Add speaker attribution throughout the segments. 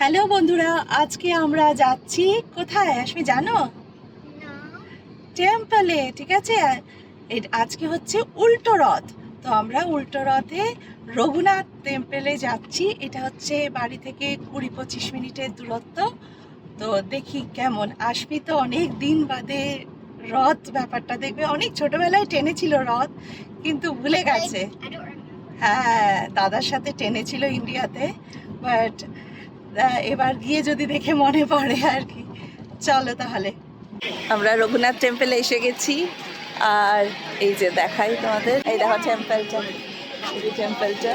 Speaker 1: Hello বন্ধুরা, আজকে আমরা যাচ্ছি কোথায় আসবে জানো? টেম্পলে। ঠিক আছে, আজকে হচ্ছে উল্টো রথ। তো আমরা উল্টো রথে রঘুনাথ টেম্পলে যাচ্ছি। এটা হচ্ছে বাড়ি থেকে 20-25 মিনিটের দূরত্ব। তো দেখি কেমন আসবি। তো অনেক দিন বাদে রথ ব্যাপারটা দেখবে। অনেক ছোটবেলায় টেনেছিল রথ, কিন্তু ভুলে গেছে। হ্যাঁ, দাদার সাথে টেনেছিল ইন্ডিয়াতে, বাট এবার গিয়ে যদি দেখে মনে পড়ে আর কি। চলো তাহলে, আমরা রঘুনাথ টেম্পলে এসে গেছি। আর এই যে দেখাই তোমাদের, এই দেখো টেম্পলটা, এই টেম্পলটা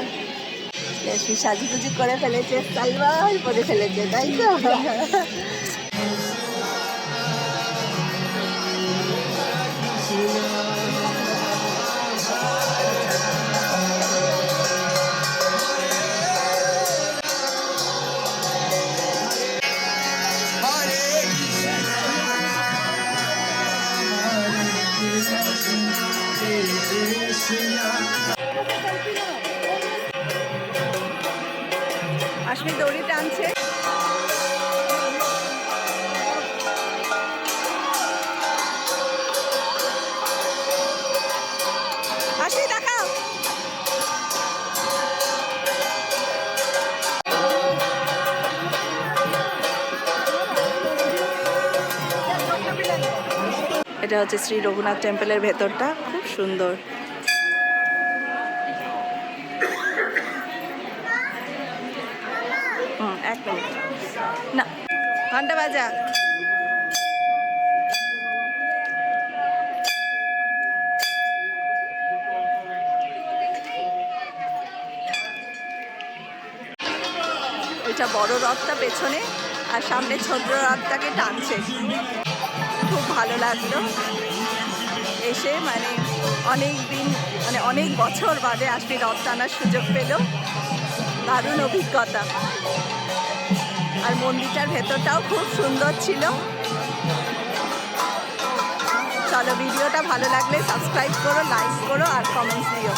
Speaker 1: সাজুগুজি করে ফেলেছে, সালভার পরে ফেলেছে, তাই তো? আশমি দড়ি টানছে। আশমি দেখাও। এটা হচ্ছে শ্রী রঘুনাথ টেম্পলের ভেতরটা, খুব সুন্দর। এক মিনিট না, ঘন্টা বাজা। ওইটা বড় রথটা পেছনে, আর সামনে ছোট রথটাকে টানছে। খুব ভালো লাগলো এসে, মানে অনেক দিন, মানে অনেক বছর বাদে আসলে রথ টানার সুযোগ পেল। দারুণ অভিজ্ঞতা। আর মন্দিরটার ভেতরটাও খুব সুন্দর ছিল। চলো, ভিডিওটা ভালো লাগলে সাবস্ক্রাইব করো, লাইক করো আর কমেন্টস দিও।